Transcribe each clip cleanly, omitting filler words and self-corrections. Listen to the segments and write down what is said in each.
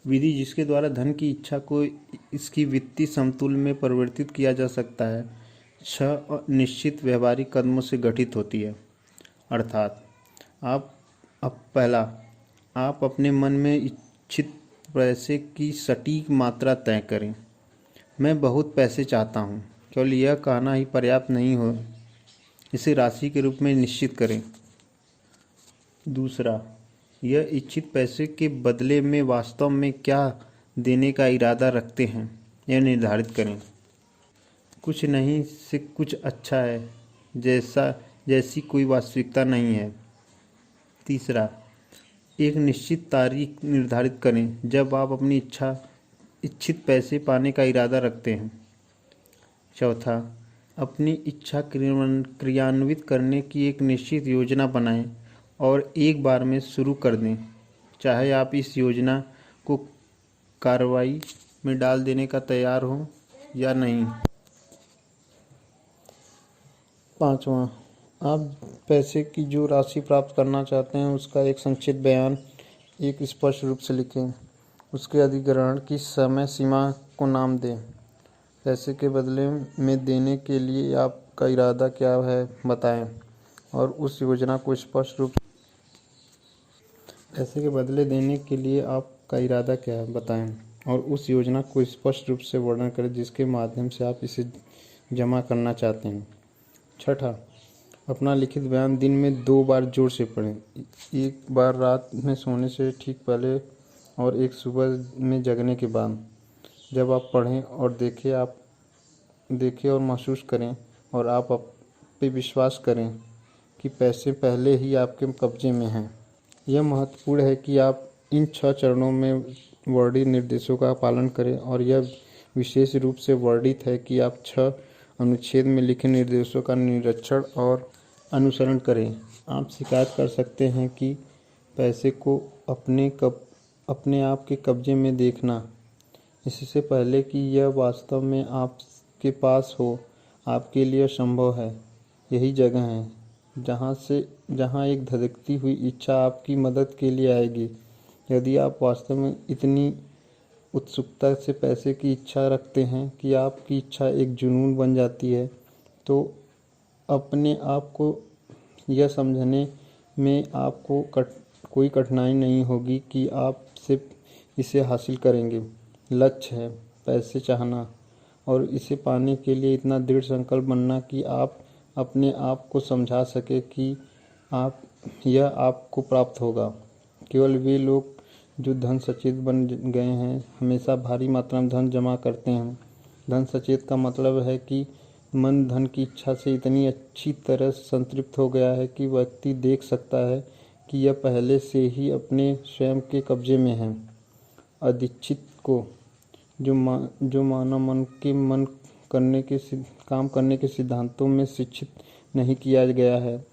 विधि जिसके द्वारा धन की इच्छा को इसकी वित्तीय समतुल्य में परिवर्तित किया जा सकता है, 6 निश्चित व्यवहारिक कदमों से गठित होती है। अर्थात आप अब पहला, आप अपने मन में इच्छित पैसे की सटीक मात्रा तय करें। मैं बहुत पैसे चाहता हूँ, केवल यह कहना ही पर्याप्त नहीं हो, इसे राशि के रूप में निश्चित करें। दूसरा, यह इच्छित पैसे के बदले में वास्तव में क्या देने का इरादा रखते हैं, यह निर्धारित करें। कुछ नहीं से कुछ अच्छा है जैसी कोई वास्तविकता नहीं है। तीसरा, एक निश्चित तारीख निर्धारित करें जब आप अपनी इच्छित पैसे पाने का इरादा रखते हैं। चौथा, अपनी इच्छा क्रियान्वित करने की एक निश्चित योजना बनाएं और एक बार में शुरू कर दें, चाहे आप इस योजना को कार्रवाई में डाल देने का तैयार हो या नहीं। पाँचवा, आप पैसे की जो राशि प्राप्त करना चाहते हैं उसका एक संक्षिप्त बयान एक स्पष्ट रूप से लिखें। उसके अधिग्रहण की समय सीमा को नाम दें। पैसे के बदले में देने के लिए आपका इरादा क्या है बताएं और उस योजना को स्पष्ट रूप पैसे के बदले देने के लिए आपका इरादा क्या है बताएं और उस योजना को स्पष्ट रूप से वर्णन करें जिसके माध्यम से आप इसे जमा करना चाहते हैं। छठा, अपना लिखित बयान दिन में 2 बार जोर से पढ़ें, एक बार रात में सोने से ठीक पहले और एक सुबह में जगने के बाद। जब आप पढ़ें और देखें और महसूस करें और आप पे विश्वास करें कि पैसे पहले ही आपके कब्जे में हैं। यह महत्वपूर्ण है कि आप इन 6 चरणों में वर्णित निर्देशों का पालन करें और यह विशेष रूप से वर्णित है कि आप 6 अनुच्छेद में लिखे निर्देशों का निरीक्षण और अनुसरण करें। आप शिकायत कर सकते हैं कि पैसे को अपने आप के कब्जे में देखना, इससे पहले कि यह वास्तव में आपके पास हो, आपके लिए संभव है। यही जगह है जहाँ एक धधकती हुई इच्छा आपकी मदद के लिए आएगी। यदि आप वास्तव में इतनी उत्सुकता से पैसे की इच्छा रखते हैं कि आपकी इच्छा एक जुनून बन जाती है, तो अपने आप को यह समझने में आपको कोई कठिनाई नहीं होगी कि आप सिर्फ इसे हासिल करेंगे। लक्ष्य है पैसे चाहना और इसे पाने के लिए इतना दृढ़ संकल्प बनना कि आप अपने आप को समझा सके कि यह आपको प्राप्त होगा। केवल वे लोग जो धन सचेत बन गए हैं हमेशा भारी मात्रा में धन जमा करते हैं। धन सचेत का मतलब है कि मन धन की इच्छा से इतनी अच्छी तरह संतृप्त हो गया है कि व्यक्ति देख सकता है कि यह पहले से ही अपने स्वयं के कब्जे में है। अनिश्चित को जो मानव मन के काम करने के सिद्धांतों में शिक्षित नहीं किया गया है,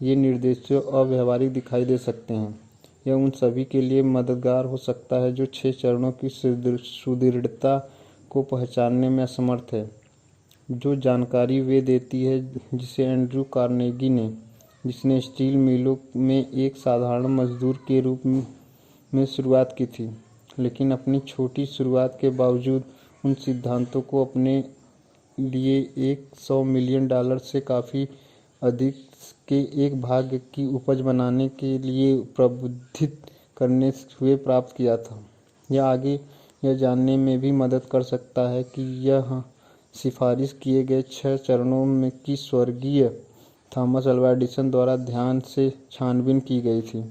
ये निर्देश अव्यावहारिक दिखाई दे सकते हैं। यह उन सभी के लिए मददगार हो सकता है जो 6 चरणों की सुदृढ़ता को पहचानने में असमर्थ है। जो जानकारी वे देती है जिसे एंड्रू कार्नेगी ने, जिसने स्टील मिलों में एक साधारण मजदूर के रूप में शुरुआत की थी, लेकिन अपनी छोटी शुरुआत के बावजूद उन सिद्धांतों को अपने लिए $100 मिलियन से काफ़ी अधिक के एक भाग की उपज बनाने के लिए प्रबुद्धित करने हुए प्राप्त किया था। यह आगे यह जानने में भी मदद कर सकता है कि यह सिफारिश किए गए 6 चरणों में की स्वर्गीय थॉमस अल्वा एडिसन द्वारा ध्यान से छानबीन की गई थी,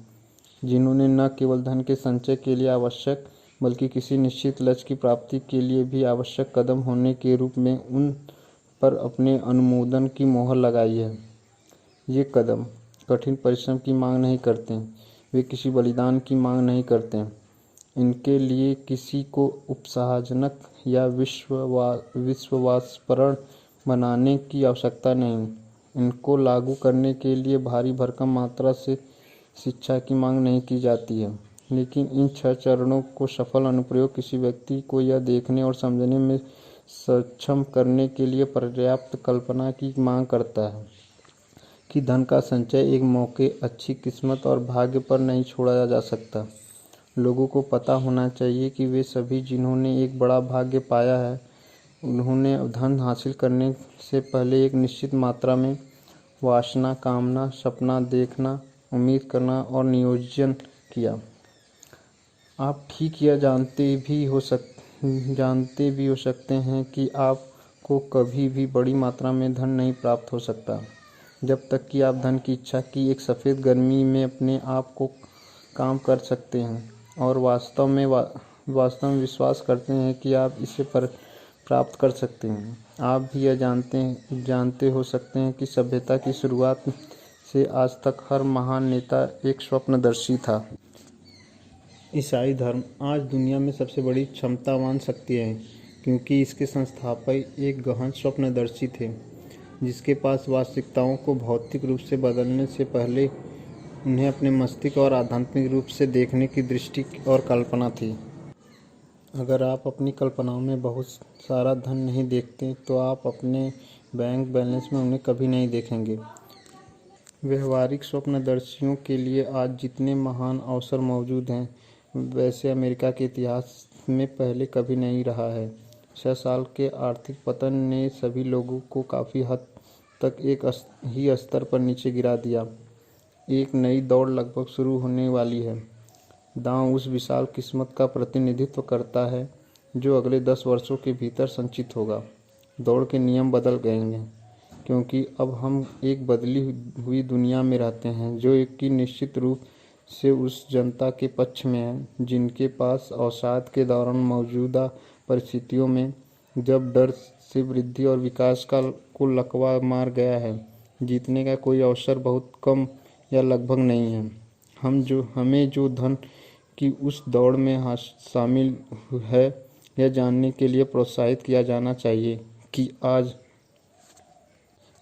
जिन्होंने न केवल धन के संचय के लिए आवश्यक बल्कि किसी निश्चित लक्ष्य की प्राप्ति के लिए भी आवश्यक कदम होने के रूप में उन पर अपने अनुमोदन की मोहर लगाई है। ये कदम कठिन परिश्रम की मांग नहीं करते, वे किसी बलिदान की मांग नहीं करते। इनके लिए किसी को उपसाहजनक या विश्वासप्रद बनाने की आवश्यकता नहीं। इनको लागू करने के लिए भारी भरकम मात्रा से शिक्षा की मांग नहीं की जाती है, लेकिन इन 6 चरणों को सफल अनुप्रयोग किसी व्यक्ति को यह देखने और समझने में सक्षम करने के लिए पर्याप्त कल्पना की मांग करता है कि धन का संचय एक मौके, अच्छी किस्मत और भाग्य पर नहीं छोड़ा जा सकता। लोगों को पता होना चाहिए कि वे सभी जिन्होंने एक बड़ा भाग्य पाया है, उन्होंने धन हासिल करने से पहले एक निश्चित मात्रा में वासना, कामना, सपना देखना, उम्मीद करना और नियोजन किया। आप ठीक यह जानते भी हो सकते हैं कि आपको कभी भी बड़ी मात्रा में धन नहीं प्राप्त हो सकता जब तक कि आप धन की इच्छा की एक सफ़ेद गर्मी में अपने आप को काम कर सकते हैं और वास्तव में विश्वास करते हैं कि आप इसे प्राप्त कर सकते हैं। आप भी यह जानते हो सकते हैं कि सभ्यता की शुरुआत से आज तक हर महान नेता एक स्वप्नदर्शी था। ईसाई धर्म आज दुनिया में सबसे बड़ी क्षमतावान शक्ति है क्योंकि इसके संस्थापक एक गहन स्वप्नदर्शी थे जिसके पास वास्तविकताओं को भौतिक रूप से बदलने से पहले उन्हें अपने मस्तिष्क और आध्यात्मिक रूप से देखने की दृष्टि और कल्पना थी। अगर आप अपनी कल्पनाओं में बहुत सारा धन नहीं देखते तो आप अपने बैंक बैलेंस में उन्हें कभी नहीं देखेंगे। व्यवहारिक स्वप्नदर्शियों के लिए आज जितने महान अवसर मौजूद हैं वैसे अमेरिका के इतिहास में पहले कभी नहीं रहा है। 6 साल के आर्थिक पतन ने सभी लोगों को काफ़ी हद तक एक ही स्तर पर नीचे गिरा दिया। एक नई दौड़ लगभग शुरू होने वाली है। दांव उस विशाल किस्मत का प्रतिनिधित्व करता है जो अगले 10 वर्षों के भीतर संचित होगा। दौड़ के नियम बदल गए हैं क्योंकि अब हम एक बदली हुई दुनिया में रहते हैं जो एक की निश्चित रूप से उस जनता के पक्ष में है जिनके पास अवसाद के दौरान मौजूदा परिस्थितियों में जब डर से वृद्धि और विकास को लकवा मार गया है, जीतने का कोई अवसर बहुत कम या लगभग नहीं है। हमें जो धन की उस दौड़ में शामिल है यह जानने के लिए प्रोत्साहित किया जाना चाहिए कि आज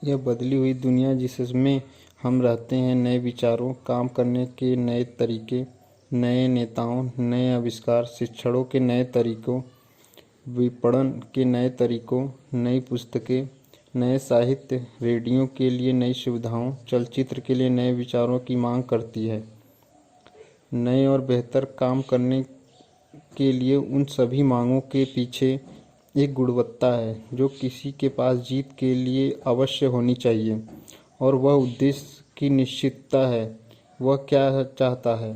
यह बदली हुई दुनिया जिसमें हम रहते हैं नए विचारों, काम करने के नए तरीके, नए नेताओं, नए आविष्कार, शिक्षणों के नए तरीकों, विपणन के नए तरीकों, नई पुस्तकें, नए साहित्य, रेडियो के लिए नई सुविधाओं, चलचित्र के लिए नए विचारों की मांग करती है। नए और बेहतर काम करने के लिए उन सभी मांगों के पीछे एक गुणवत्ता है जो किसी के पास जीत के लिए अवश्य होनी चाहिए और वह उद्देश्य की निश्चितता है। वह क्या चाहता है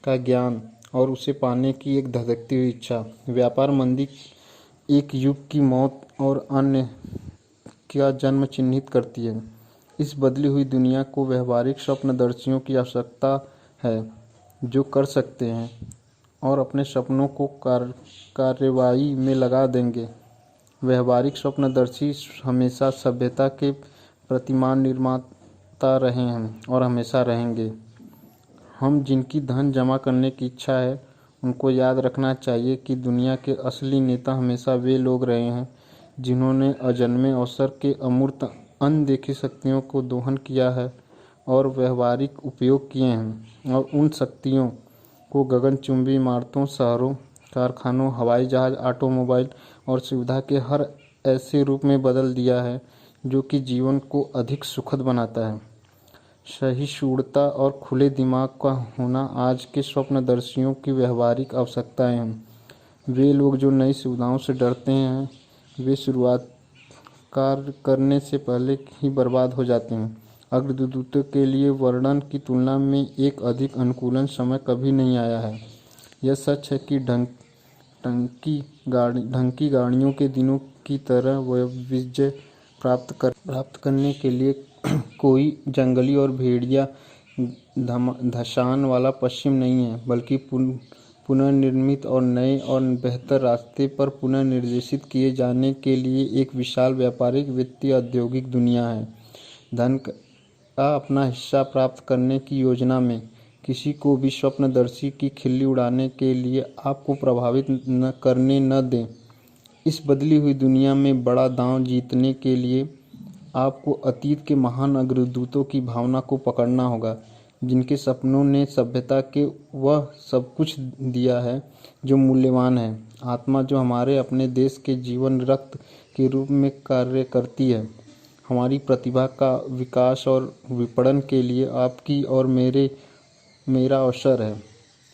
का ज्ञान और उसे पाने की एक धधकती हुई इच्छा। व्यापार मंदी एक युग की मौत और अन्य का जन्म चिन्हित करती है। इस बदली हुई दुनिया को व्यवहारिक स्वप्नदर्शियों की आवश्यकता है जो कर सकते हैं और अपने सपनों को कार्रवाई में लगा देंगे। व्यवहारिक स्वप्नदर्शी हमेशा सभ्यता के प्रतिमान निर्माता रहे हैं और हमेशा रहेंगे। हम जिनकी धन जमा करने की इच्छा है उनको याद रखना चाहिए कि दुनिया के असली नेता हमेशा वे लोग रहे हैं जिन्होंने अजन्मे अवसर के अमूर्त अनदेखी शक्तियों को दोहन किया है और व्यवहारिक उपयोग किए हैं और उन शक्तियों को गगनचुंबी इमारतों, शहरों, कारखानों, हवाई जहाज, ऑटोमोबाइल और सुविधा के हर ऐसे रूप में बदल दिया है जो कि जीवन को अधिक सुखद बनाता है। सहिष्णुता और खुले दिमाग का होना आज के स्वप्नदर्शियों की व्यवहारिक आवश्यकताएं हैं। वे लोग जो नई सुविधाओं से डरते हैं वे शुरुआत कार्य करने से पहले ही बर्बाद हो जाते हैं। अग्रदूतों के लिए वर्णन की तुलना में एक अधिक अनुकूलन समय कभी नहीं आया है। यह सच है कि ढंकी गाड़ियों के दिनों की तरह विजय प्राप्त करने के लिए कोई जंगली और भेड़िया धसान वाला पश्चिम नहीं है, बल्कि पुनर्निर्मित और नए और बेहतर रास्ते पर पुनर्निर्देशित किए जाने के लिए एक विशाल व्यापारिक, वित्तीय, औद्योगिक दुनिया है। धन का अपना हिस्सा प्राप्त करने की योजना में किसी को भी स्वप्नदर्शी की खिल्ली उड़ाने के लिए आपको प्रभावित करने न दें। इस बदली हुई दुनिया में बड़ा दांव जीतने के लिए आपको अतीत के महान अग्रदूतों की भावना को पकड़ना होगा जिनके सपनों ने सभ्यता के वह सब कुछ दिया है जो मूल्यवान है। आत्मा जो हमारे अपने देश के जीवन रक्त के रूप में कार्य करती है। हमारी प्रतिभा का विकास और विपणन के लिए आपकी और मेरा अवसर है।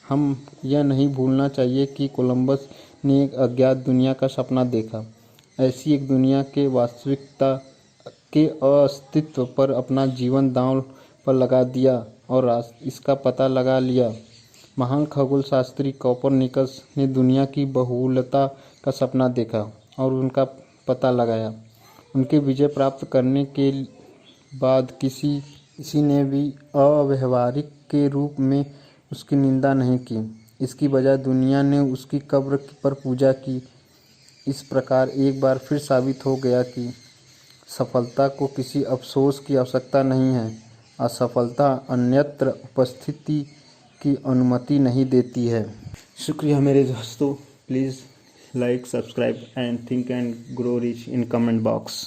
हम यह नहीं भूलना चाहिए कि कोलंबस ने एक अज्ञात दुनिया का सपना देखा, ऐसी एक दुनिया के वास्तविकता के अस्तित्व पर अपना जीवन दांव पर लगा दिया और इसका पता लगा लिया। महान खगोल शास्त्री कोपरनिकस ने दुनिया की बहुलता का सपना देखा और उनका पता लगाया। उनके विजय प्राप्त करने के बाद किसी ने भी अव्यावहारिक के रूप में उसकी निंदा नहीं की। इसकी बजाय दुनिया ने उसकी कब्र पर पूजा की। इस प्रकार एक बार फिर साबित हो गया कि सफलता को किसी अफसोस की आवश्यकता नहीं है। असफलता अन्यत्र उपस्थिति की अनुमति नहीं देती है। शुक्रिया मेरे दोस्तों। Please like, subscribe and think and grow rich in comment box.